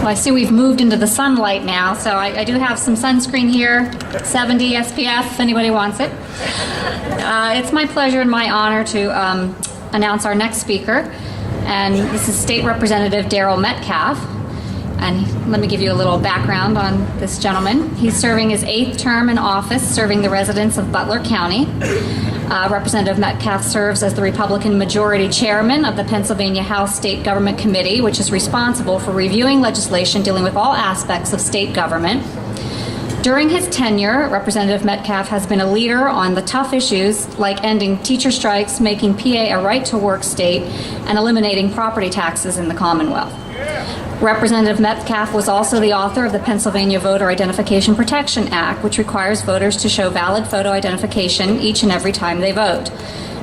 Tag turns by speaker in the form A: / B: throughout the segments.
A: Well, I see we've moved into the sunlight now, so I do have some sunscreen here, 70 SPF, if anybody wants it. It's my pleasure and my honor to announce our next speaker, and this is State Representative Darryl Metcalfe. And let me give you a little background on this gentleman. He's serving his 8th term in office, serving the residents of Butler County. Representative Metcalfe serves as the Republican majority chairman of the Pennsylvania House State Government Committee, which is responsible for reviewing legislation dealing with all aspects of state government. During his tenure, Representative Metcalfe has been a leader on the tough issues like ending teacher strikes, making PA a right-to-work state, and eliminating property taxes in the Commonwealth. Representative Metcalfe was also the author of the Pennsylvania Voter Identification Protection Act, which requires voters to show valid photo identification each and every time they vote.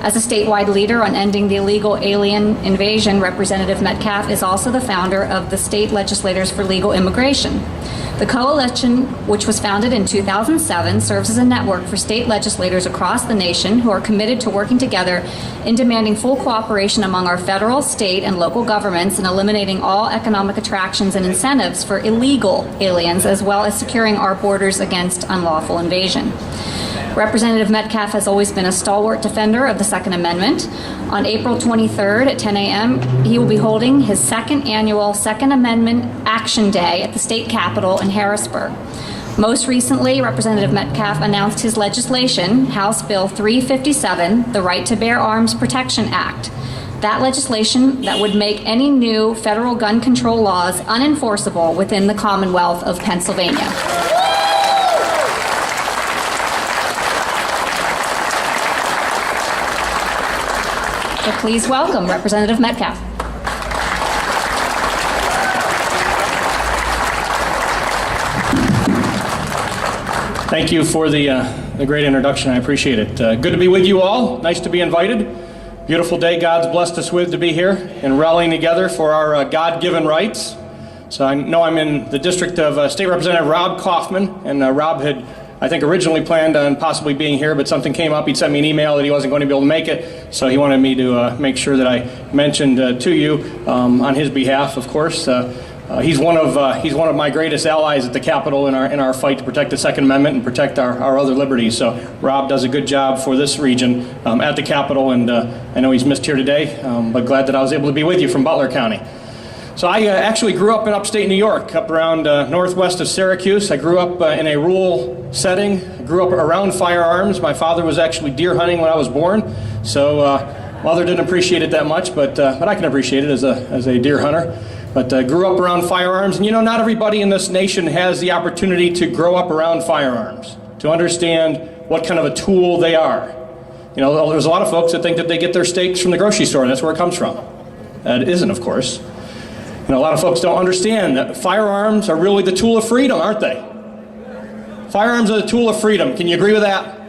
A: As a statewide leader on ending the illegal alien invasion, Representative Metcalfe is also the founder of the State Legislators for Legal Immigration. The coalition, which was founded in 2007, serves as a network for state legislators across the nation who are committed to working together in demanding full cooperation among our federal, state, and local governments in eliminating all economic attractions and incentives for illegal aliens, as well as securing our borders against unlawful invasion. Representative Metcalfe has always been a stalwart defender of the Second Amendment. On April 23rd at 10 a.m., he will be holding his second annual Second Amendment Action Day at the state capitol in Harrisburg. Most recently, Representative Metcalfe announced his legislation, House Bill 357, the Right to Bear Arms Protection Act. That legislation that would make any new federal gun control laws unenforceable within the Commonwealth of Pennsylvania. So please welcome Representative Metcalfe.
B: Thank you for the great introduction. I appreciate it. Good to be with you all. Nice to be invited. Beautiful day God's blessed us with to be here and rallying together for our God-given rights. So I know I'm in the district of State Representative Rob Kaufman, and Rob had, I think, originally planned on possibly being here, but something came up. He'd sent me an email that he wasn't going to be able to make it, so he wanted me to make sure that I mentioned to you on his behalf, of course. He's one of my greatest allies at the Capitol in our fight to protect the Second Amendment and protect our other liberties. So Rob does a good job for this region at the Capitol, and I know he's missed here today, but glad that I was able to be with you from Butler County. So I actually grew up in upstate New York, up around northwest of Syracuse. I grew up in a rural setting. I grew up around firearms. My father was actually deer hunting when I was born, so mother didn't appreciate it that much, but I can appreciate it as a deer hunter. But grew up around firearms, and you know, not everybody in this nation has the opportunity to grow up around firearms, to understand what kind of a tool they are. You know, there's a lot of folks that think that they get their steaks from the grocery store, and that's where it comes from. It isn't, of course. You know, a lot of folks don't understand that firearms are really the tool of freedom, aren't they? Firearms are the tool of freedom. Can you agree with that?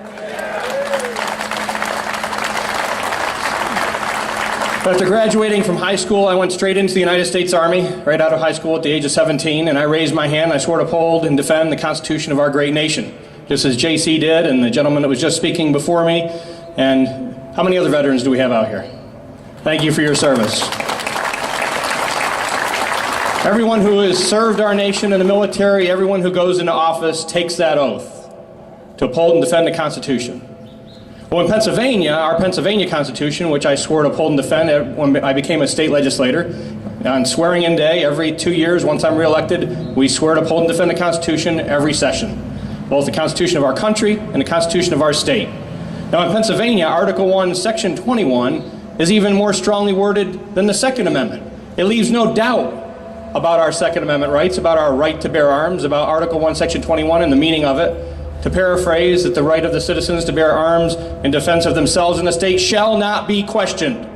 B: After graduating from high school, I went straight into the United States Army, right out of high school at the age of 17, and I raised my hand. I swore to uphold and defend the Constitution of our great nation, just as JC did and the gentleman that was just speaking before me. And how many other veterans do we have out here? Thank you for your service. Everyone who has served our nation in the military, everyone who goes into office takes that oath to uphold and defend the Constitution. Well, in Pennsylvania, our Pennsylvania Constitution, which I swore to uphold and defend when I became a state legislator, on swearing-in day, every 2 years, once I'm reelected, we swear to uphold and defend the Constitution every session, both the Constitution of our country and the Constitution of our state. Now, in Pennsylvania, Article 1, Section 21 is even more strongly worded than the Second Amendment. It leaves no doubt about our Second Amendment rights, about our right to bear arms, about Article 1, Section 21 and the meaning of it. To paraphrase, that the right of the citizens to bear arms in defense of themselves and the state shall not be questioned.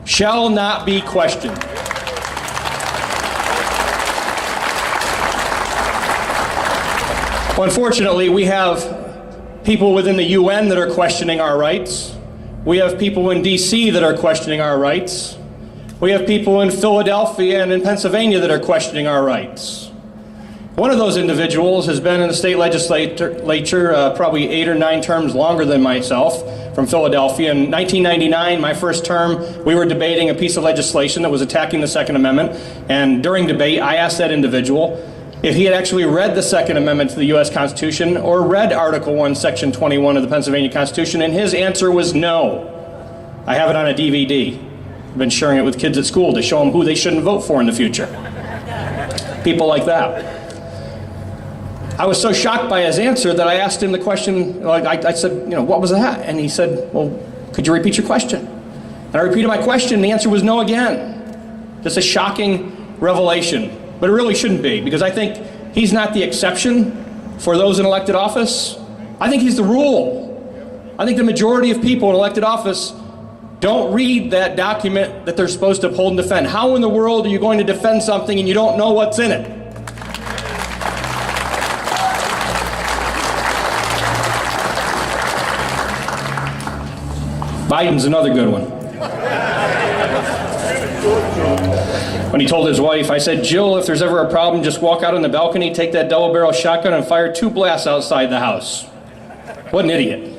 B: Shall not be questioned. Well, unfortunately, we have people within the UN that are questioning our rights. We have people in D.C. that are questioning our rights. We have people in Philadelphia and in Pennsylvania that are questioning our rights. One of those individuals has been in the state legislature probably 8 or 9 terms longer than myself, from Philadelphia. In 1999, my first term, we were debating a piece of legislation that was attacking the Second Amendment. And during debate, I asked that individual if he had actually read the Second Amendment to the U.S. Constitution or read Article 1, Section 21 of the Pennsylvania Constitution, and his answer was no. I have it on a DVD. I've been sharing it with kids at school to show them who they shouldn't vote for in the future. People like that. I was so shocked by his answer that I asked him the question, I said, what was that? And he said, well, could you repeat your question? And I repeated my question, and the answer was no again. Just a shocking revelation. But it really shouldn't be, because I think he's not the exception for those in elected office. I think he's the rule. I think the majority of people in elected office don't read that document that they're supposed to uphold and defend. How in the world are you going to defend something and you don't know what's in it? Biden's another good one. When he told his wife, I said, Jill, if there's ever a problem, just walk out on the balcony, take that double-barrel shotgun, and fire 2 blasts outside the house. What an idiot.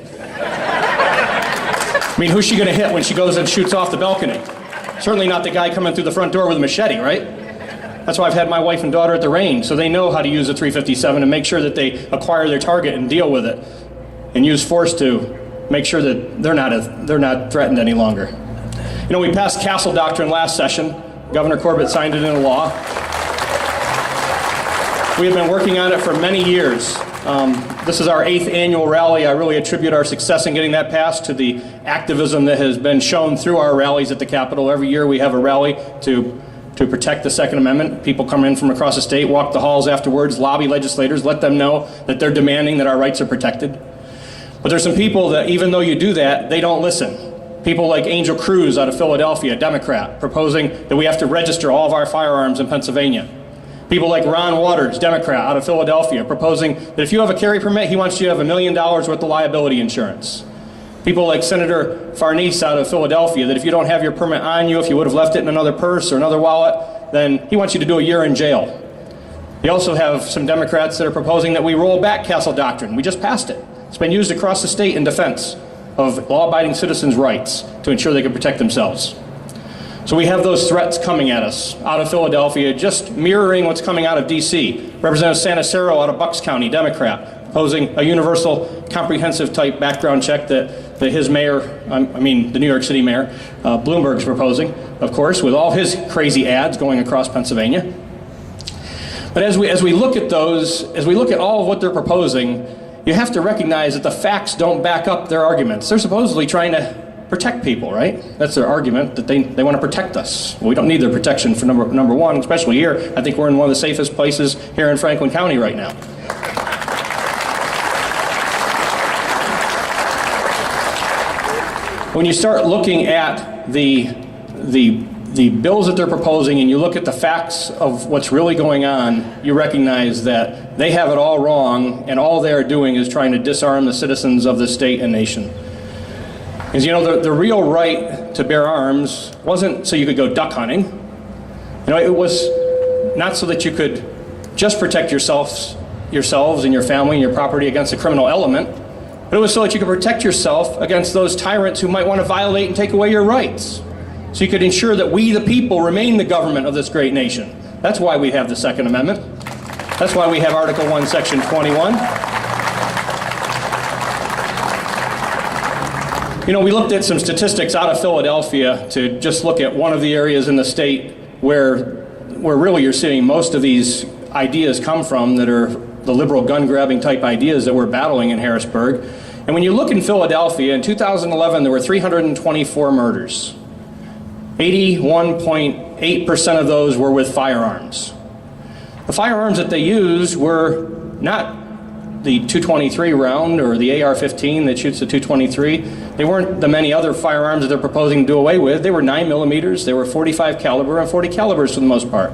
B: I mean, who's she going to hit when she goes and shoots off the balcony? Certainly not the guy coming through the front door with a machete, right? That's why I've had my wife and daughter at the range, so they know how to use a .357 and make sure that they acquire their target and deal with it, and use force to make sure that they're not threatened any longer. We passed Castle Doctrine last session. Governor Corbett signed it into law. We have been working on it for many years. This is our 8th annual rally. I really attribute our success in getting that passed to the activism that has been shown through our rallies at the Capitol. Every year we have a rally to protect the Second Amendment. People come in from across the state, walk the halls afterwards, lobby legislators, let them know that they're demanding that our rights are protected. But there's some people that, even though you do that, they don't listen. People like Angel Cruz out of Philadelphia, a Democrat, proposing that we have to register all of our firearms in Pennsylvania. People like Ron Waters, Democrat, out of Philadelphia, proposing that if you have a carry permit, he wants you to have $1 million worth of liability insurance. People like Senator Farnese out of Philadelphia, that if you don't have your permit on you, if you would have left it in another purse or another wallet, then he wants you to do a year in jail. You also have some Democrats that are proposing that we roll back Castle Doctrine. We just passed it. It's been used across the state in defense of law-abiding citizens' rights to ensure they can protect themselves. So we have those threats coming at us out of Philadelphia, just mirroring what's coming out of D.C. Representative Sanacero out of Bucks County, Democrat, proposing a universal comprehensive type background check that his mayor, the New York City mayor, Bloomberg's proposing, of course, with all his crazy ads going across Pennsylvania. But as we look at those, as we look at all of what they're proposing, you have to recognize that the facts don't back up their arguments. They're supposedly trying to protect people, right? That's their argument, that they want to protect us. Well, we don't need their protection for number one, especially here. I think we're in one of the safest places here in Franklin County right now. When you start looking at the bills that they're proposing and you look at the facts of what's really going on, you recognize that they have it all wrong, and all they're doing is trying to disarm the citizens of the state and nation. Because the real right to bear arms wasn't so you could go duck hunting. It was not so that you could just protect yourselves and your family and your property against a criminal element, but it was so that you could protect yourself against those tyrants who might want to violate and take away your rights. So you could ensure that we, the people, remain the government of this great nation. That's why we have the Second Amendment. That's why we have Article 1, Section 21. We looked at some statistics out of Philadelphia to just look at one of the areas in the state where really you're seeing most of these ideas come from that are the liberal gun-grabbing type ideas that we're battling in Harrisburg. And when you look in Philadelphia, in 2011, there were 324 murders. 81.8% of those were with firearms. The firearms that they used were not the .223 round or the AR-15 that shoots the .223. They weren't the many other firearms that they're proposing to do away with. They were 9mm, they were .45 caliber, and .40 calibers for the most part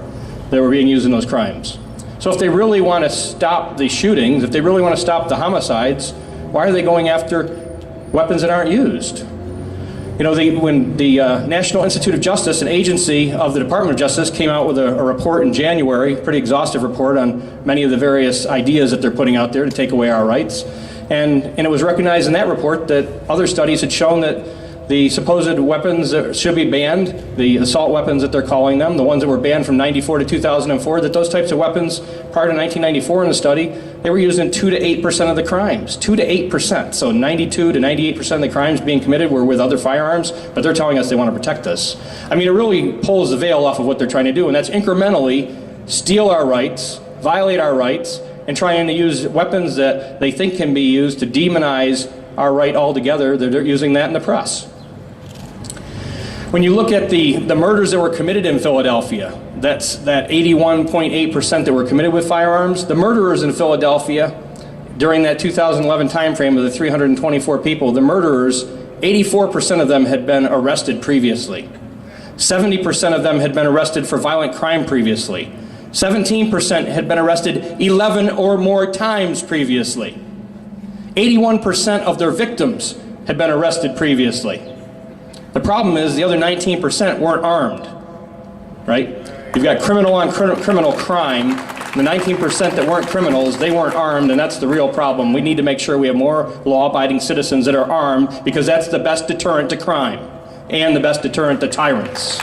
B: that were being used in those crimes. So if they really want to stop the shootings, if they really want to stop the homicides, why are they going after weapons that aren't used? You know, when the National Institute of Justice, an agency of the Department of Justice, came out with a report in January, pretty exhaustive report on many of the various ideas that they're putting out there to take away our rights. And it was recognized in that report that other studies had shown that the supposed weapons that should be banned, the assault weapons that they're calling them, the ones that were banned from 94 to 2004, that those types of weapons prior to 1994 in the study, they were used in 2 to 8% of the crimes. 2 to 8%. So 92 to 98% of the crimes being committed were with other firearms, but they're telling us they want to protect us. I mean, it really pulls the veil off of what they're trying to do, and that's incrementally steal our rights, violate our rights, and trying to use weapons that they think can be used to demonize our right altogether. They're using that in the press. When you look at the murders that were committed in Philadelphia, that's that 81.8% that were committed with firearms. The murderers in Philadelphia during that 2011 timeframe of the 324 people, the murderers, 84% of them had been arrested previously. 70% of them had been arrested for violent crime previously. 17% had been arrested 11 or more times previously. 81% of their victims had been arrested previously. The problem is the other 19% weren't armed, right? You've got criminal on criminal crime. The 19% that weren't criminals, they weren't armed, and that's the real problem. We need to make sure we have more law-abiding citizens that are armed, because that's the best deterrent to crime and the best deterrent to tyrants.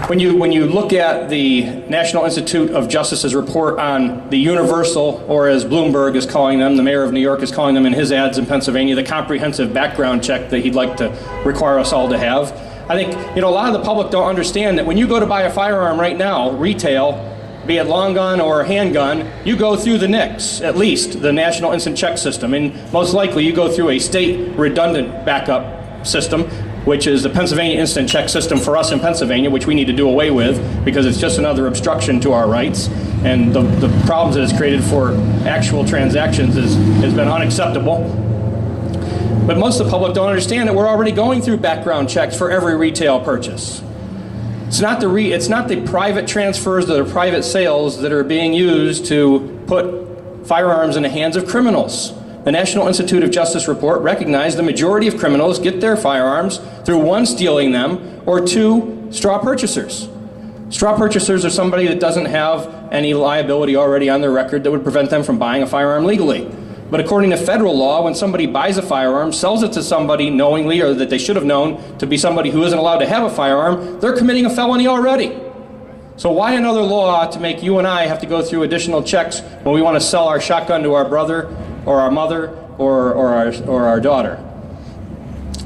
B: When you look at the National Institute of Justice's report on the universal, or as Bloomberg is calling them, the mayor of New York is calling them in his ads in Pennsylvania, the comprehensive background check that he'd like to require us all to have, I think, a lot of the public don't understand that when you go to buy a firearm right now, retail, be it long gun or handgun, you go through the NICS, at least, the National Instant Check System, and most likely you go through a state redundant backup system, which is the Pennsylvania Instant Check System for us in Pennsylvania, which we need to do away with because it's just another obstruction to our rights. And the problems that it's created for actual transactions has been unacceptable. But most of the public don't understand that we're already going through background checks for every retail purchase. It's not the private transfers or the private sales that are being used to put firearms in the hands of criminals. The National Institute of Justice report recognized the majority of criminals get their firearms through, one, stealing them, or two, straw purchasers. Straw purchasers are somebody that doesn't have any liability already on their record that would prevent them from buying a firearm legally. But according to federal law, when somebody buys a firearm, sells it to somebody knowingly, or that they should have known to be somebody who isn't allowed to have a firearm, they're committing a felony already. So why another law to make you and I have to go through additional checks when we want to sell our shotgun to our brother or our mother or our daughter?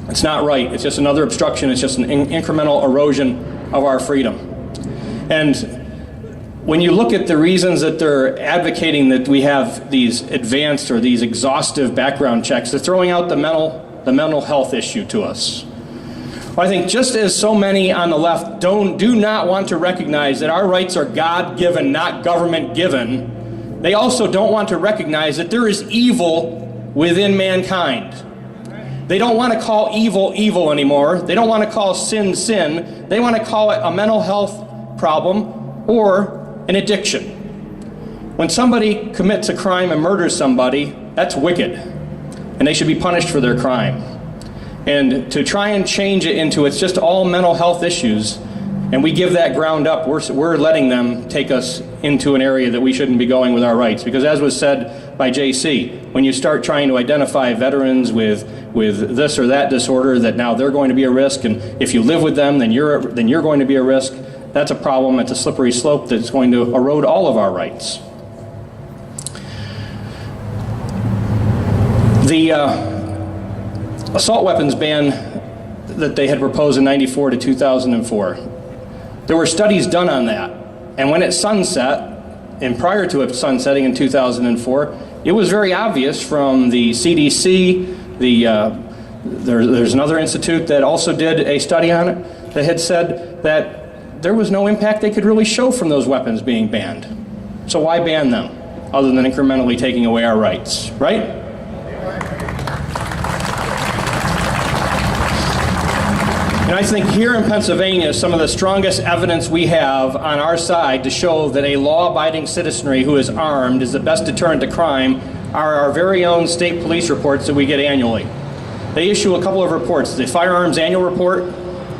B: It's not right. It's just another obstruction. It's just an incremental erosion of our freedom. And when you look at the reasons that they're advocating that we have these advanced or these exhaustive background checks, they're throwing out the mental health issue to us. Well, I think just as so many on the left do not want to recognize that our rights are God-given, not government-given, they also don't want to recognize that there is evil within mankind. They don't want to call evil evil anymore. They don't want to call sin sin. They want to call it a mental health problem or an addiction. When somebody commits a crime and murders somebody, that's wicked, and they should be punished for their crime. And to try and change it into it's just all mental health issues, and we give that ground up, we're letting them take us into an area that we shouldn't be going with our rights. Because as was said by JC, when you start trying to identify veterans with this or that disorder, that now they're going to be a risk, and if you live with them, then you're going to be a risk, that's a problem. It's a slippery slope that's going to erode all of our rights. The assault weapons ban that they had proposed in 94 to 2004, there were studies done on that. And when it sunset, and prior to it sunsetting in 2004, it was very obvious from the CDC, there's another institute that also did a study on it that had said that there was no impact they could really show from those weapons being banned. So why ban them, other than incrementally taking away our rights, right? And I think here in Pennsylvania, some of the strongest evidence we have on our side to show that a law-abiding citizenry who is armed is the best deterrent to crime are our very own state police reports that we get annually. They issue a couple of reports, the Firearms Annual Report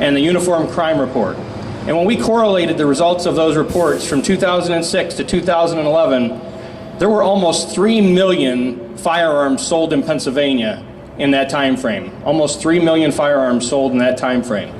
B: and the Uniform Crime Report. And when we correlated the results of those reports from 2006 to 2011, there were almost 3 million firearms sold in Pennsylvania in that time frame. Almost 3 million firearms sold in that time frame.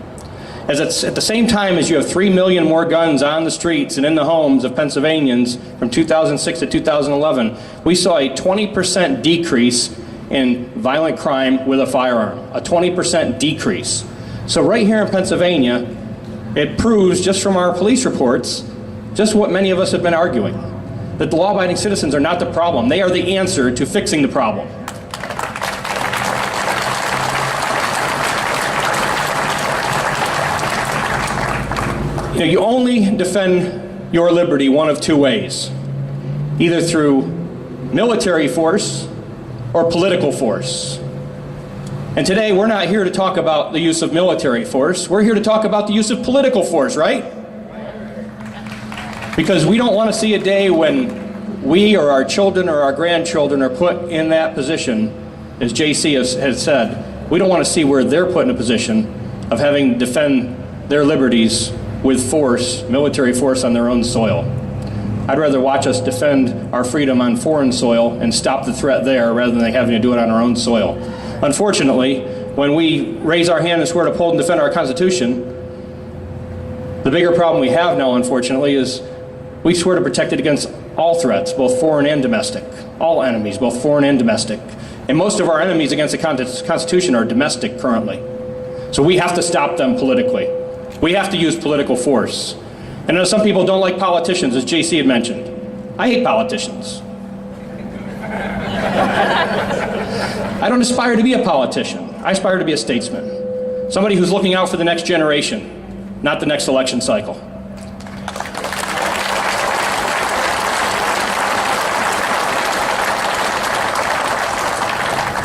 B: As it's at the same time as you have 3 million more guns on the streets and in the homes of Pennsylvanians from 2006 to 2011, we saw a 20% decrease in violent crime with a firearm. A 20% decrease. So right here in Pennsylvania, it proves just from our police reports just what many of us have been arguing, that the law-abiding citizens are not the problem. They are the answer to fixing the problem. You only defend your liberty one of two ways, either through military force or political force. And today we're not here to talk about the use of military force, we're here to talk about the use of political force, right? Because we don't want to see a day when we or our children or our grandchildren are put in that position, as JC has said. We don't want to see where they're put in a position of having to defend their liberties with force, military force on their own soil. I'd rather watch us defend our freedom on foreign soil and stop the threat there rather than having to do it on our own soil. Unfortunately, when we raise our hand and swear to uphold and defend our Constitution, the bigger problem we have now, unfortunately, is we swear to protect it against all threats, both foreign and domestic. All enemies, both foreign and domestic. And most of our enemies against the Constitution are domestic currently. So we have to stop them politically. We have to use political force. And I know some people don't like politicians, as JC had mentioned. I hate politicians. I don't aspire to be a politician. I aspire to be a statesman. Somebody who's looking out for the next generation, not the next election cycle.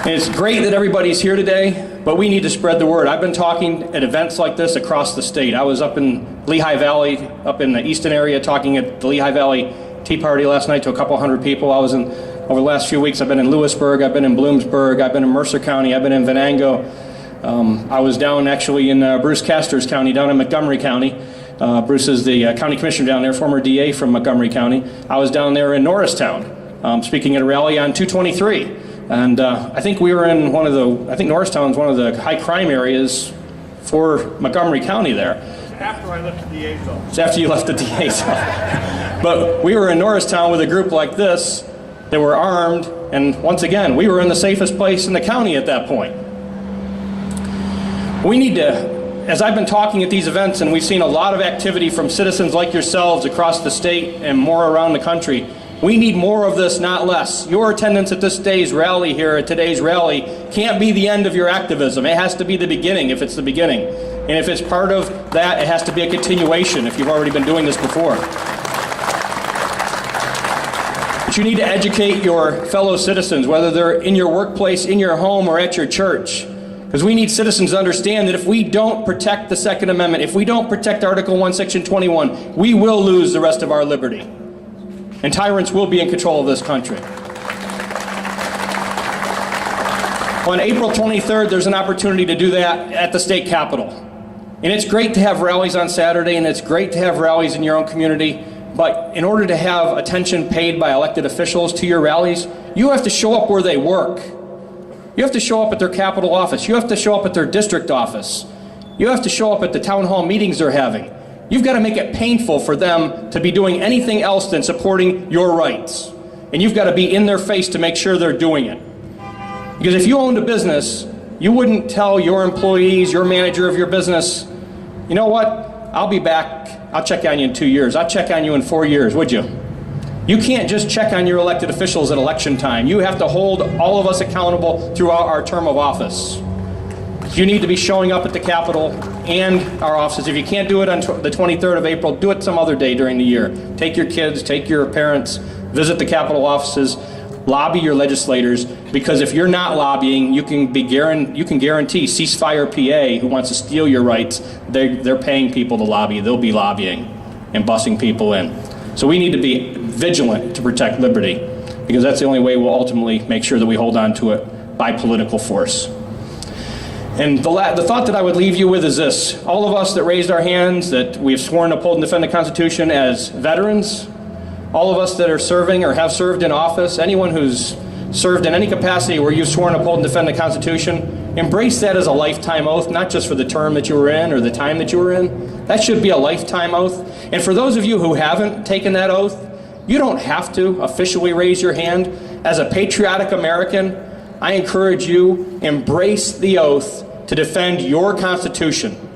B: And it's great that everybody's here today, but we need to spread the word. I've been talking at events like this across the state. I was up in Lehigh Valley, up in the Easton area, talking at the Lehigh Valley Tea Party last night to a couple hundred people. Over the last few weeks, I've been in Lewisburg, I've been in Bloomsburg, I've been in Mercer County, I've been in Venango. I was down actually in Bruce Castor's county, down in Montgomery County. Bruce is the county commissioner down there, former DA from Montgomery County. I was down there in Norristown, speaking at a rally on 223. And I think we were in I think Norristown's one of the high crime areas for Montgomery County there.
C: After I left the DA's office.
B: It's after you left the DA's office. But we were in Norristown with a group like this that were armed, and once again, we were in the safest place in the county at that point. We need to, as I've been talking at these events, and we've seen a lot of activity from citizens like yourselves across the state and more around the country, we need more of this, not less. Your attendance at today's rally can't be the end of your activism. It has to be the beginning, if it's the beginning. And if it's part of that, it has to be a continuation if you've already been doing this before. But you need to educate your fellow citizens, whether they're in your workplace, in your home, or at your church. Because we need citizens to understand that if we don't protect the Second Amendment, if we don't protect Article 1, Section 21, we will lose the rest of our liberty. And tyrants will be in control of this country. On April 23rd, there's an opportunity to do that at the state capitol. And it's great to have rallies on Saturday, and it's great to have rallies in your own community, but in order to have attention paid by elected officials to your rallies, you have to show up where they work. You have to show up at their capitol office. You have to show up at their district office. You have to show up at the town hall meetings they're having. You've got to make it painful for them to be doing anything else than supporting your rights. And you've got to be in their face to make sure they're doing it. Because if you owned a business, you wouldn't tell your employees, your manager of your business, you know what, I'll be back, I'll check on you in 2 years, I'll check on you in 4 years, would you? You can't just check on your elected officials at election time. You have to hold all of us accountable throughout our term of office. You need to be showing up at the Capitol and our offices. If you can't do it on the 23rd of April, do it some other day during the year. Take your kids, take your parents, visit the Capitol offices. lobby your legislators, because if you're not lobbying, you can guarantee Ceasefire PA, who wants to steal your rights, they're paying people to lobby. They'll be lobbying and bussing people in. So we need to be vigilant to protect liberty, because that's the only way we'll ultimately make sure that we hold on to it by political force. And the thought that I would leave you with is this. All of us that raised our hands, that we have sworn to uphold and defend the Constitution as veterans, all of us that are serving or have served in office, anyone who's served in any capacity where you've sworn to uphold and defend the Constitution, embrace that as a lifetime oath, not just for the term that you were in or the time that you were in. That should be a lifetime oath. And for those of you who haven't taken that oath, you don't have to officially raise your hand. As a patriotic American, I encourage you, embrace the oath to defend your Constitution.